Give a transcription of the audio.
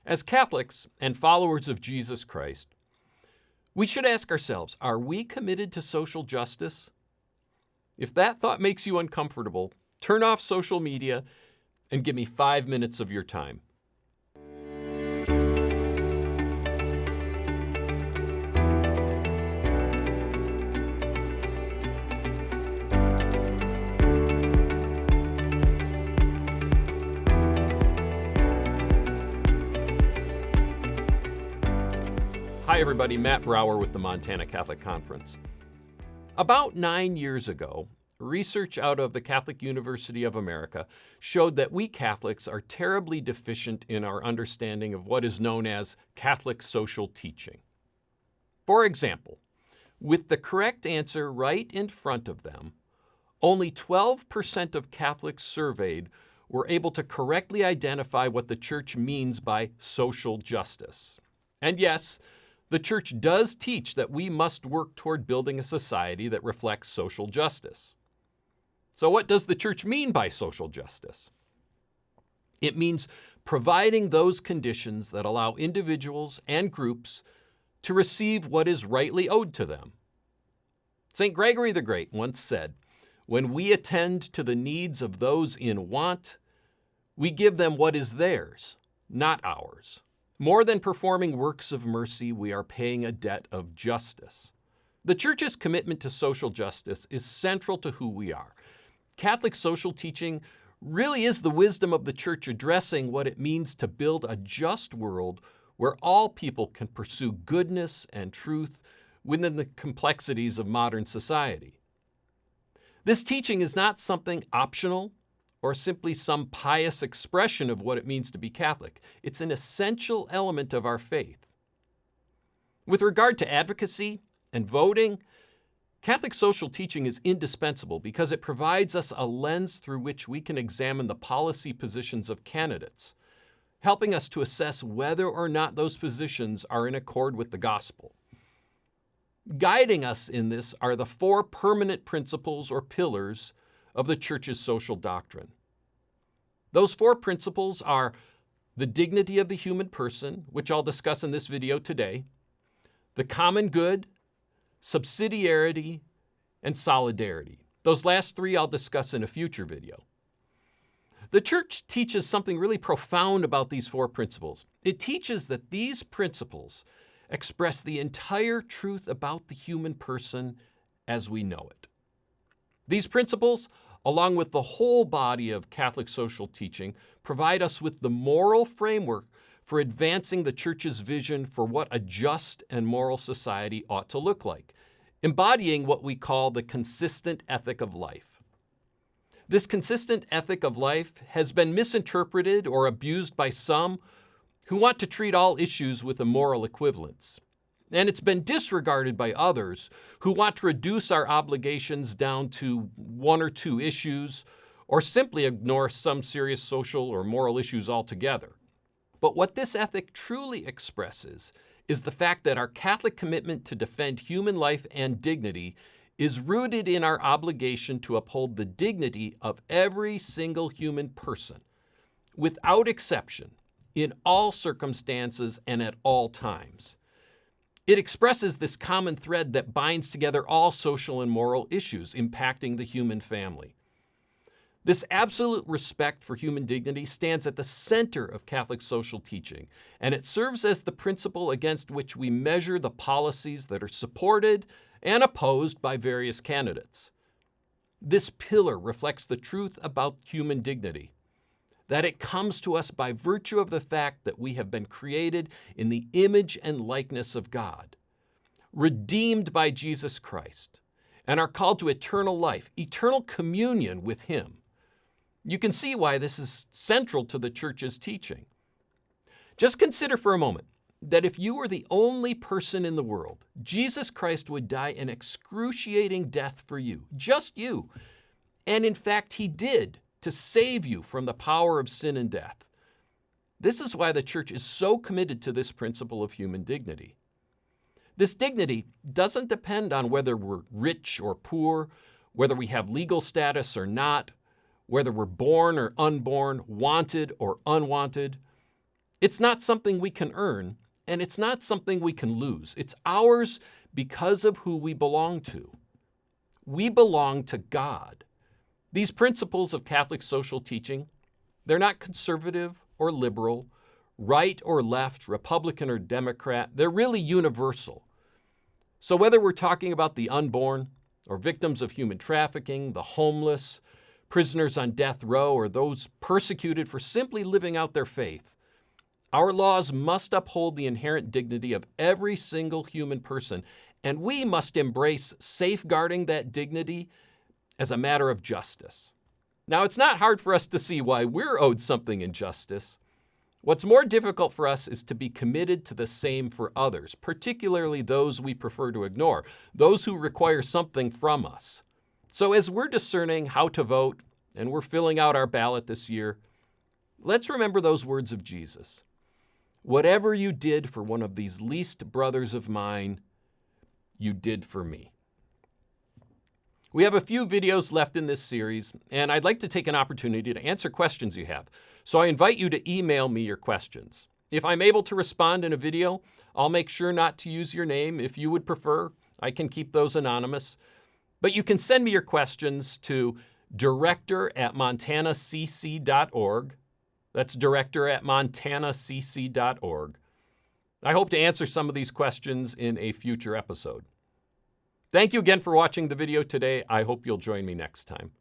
As Catholics and followers of Jesus Christ, we should ask ourselves, are we committed to social justice? If that thought makes you uncomfortable, turn off social media and give me 5 minutes of your time. Hi everybody, Matt Brower with the Montana Catholic Conference. About 9 years ago, research out of the Catholic University of America showed that we Catholics are terribly deficient in our understanding of what is known as Catholic social teaching. For example, with the correct answer right in front of them, only 12% of Catholics surveyed were able to correctly identify what the Church means by social justice. And yes, the Church does teach that we must work toward building a society that reflects social justice. So what does the Church mean by social justice? It means providing those conditions that allow individuals and groups to receive what is rightly owed to them. St. Gregory the Great once said, "When we attend to the needs of those in want, we give them what is theirs, not ours. More than performing works of mercy, we are paying a debt of justice." The Church's commitment to social justice is central to who we are. Catholic social teaching really is the wisdom of the Church addressing what it means to build a just world where all people can pursue goodness and truth within the complexities of modern society. This teaching is not something optional or simply some pious expression of what it means to be Catholic. It's an essential element of our faith. With regard to advocacy and voting, Catholic social teaching is indispensable because it provides us a lens through which we can examine the policy positions of candidates, helping us to assess whether or not those positions are in accord with the gospel. Guiding us in this are the 4 permanent principles or pillars of the Church's social doctrine. Those 4 principles are the dignity of the human person, which I'll discuss in this video today, the common good, subsidiarity, and solidarity. Those last 3 I'll discuss in a future video. The Church teaches something really profound about these 4 principles. It teaches that these principles express the entire truth about the human person as we know it. These principles, along with the whole body of Catholic social teaching, provide us with the moral framework for advancing the Church's vision for what a just and moral society ought to look like, embodying what we call the consistent ethic of life. This consistent ethic of life has been misinterpreted or abused by some who want to treat all issues with a moral equivalence. And it's been disregarded by others who want to reduce our obligations down to 1 or 2 issues, or simply ignore some serious social or moral issues altogether. But what this ethic truly expresses is the fact that our Catholic commitment to defend human life and dignity is rooted in our obligation to uphold the dignity of every single human person, without exception, in all circumstances and at all times. It expresses this common thread that binds together all social and moral issues impacting the human family. This absolute respect for human dignity stands at the center of Catholic social teaching, and it serves as the principle against which we measure the policies that are supported and opposed by various candidates. This pillar reflects the truth about human dignity, that it comes to us by virtue of the fact that we have been created in the image and likeness of God, redeemed by Jesus Christ, and are called to eternal life, eternal communion with Him. You can see why this is central to the Church's teaching. Just consider for a moment that if you were the only person in the world, Jesus Christ would die an excruciating death for you, just you. And in fact, He did, to save you from the power of sin and death. This is why the Church is so committed to this principle of human dignity. This dignity doesn't depend on whether we're rich or poor, whether we have legal status or not, whether we're born or unborn, wanted or unwanted. It's not something we can earn, and it's not something we can lose. It's ours because of who we belong to. We belong to God. These principles of Catholic social teaching, they're not conservative or liberal, right or left, Republican or Democrat. They're really universal. So whether we're talking about the unborn or victims of human trafficking, the homeless, prisoners on death row, or those persecuted for simply living out their faith, our laws must uphold the inherent dignity of every single human person, and we must embrace safeguarding that dignity as a matter of justice. Now, it's not hard for us to see why we're owed something in justice. What's more difficult for us is to be committed to the same for others, particularly those we prefer to ignore, those who require something from us. So as we're discerning how to vote and we're filling out our ballot this year, let's remember those words of Jesus. Whatever you did for one of these least brothers of mine, you did for me. We have a few videos left in this series, and I'd like to take an opportunity to answer questions you have. So I invite you to email me your questions. If I'm able to respond in a video, I'll make sure not to use your name. If you would prefer, I can keep those anonymous. But you can send me your questions to director@montanacc.org. That's director@montanacc.org. I hope to answer some of these questions in a future episode. Thank you again for watching the video today. I hope you'll join me next time.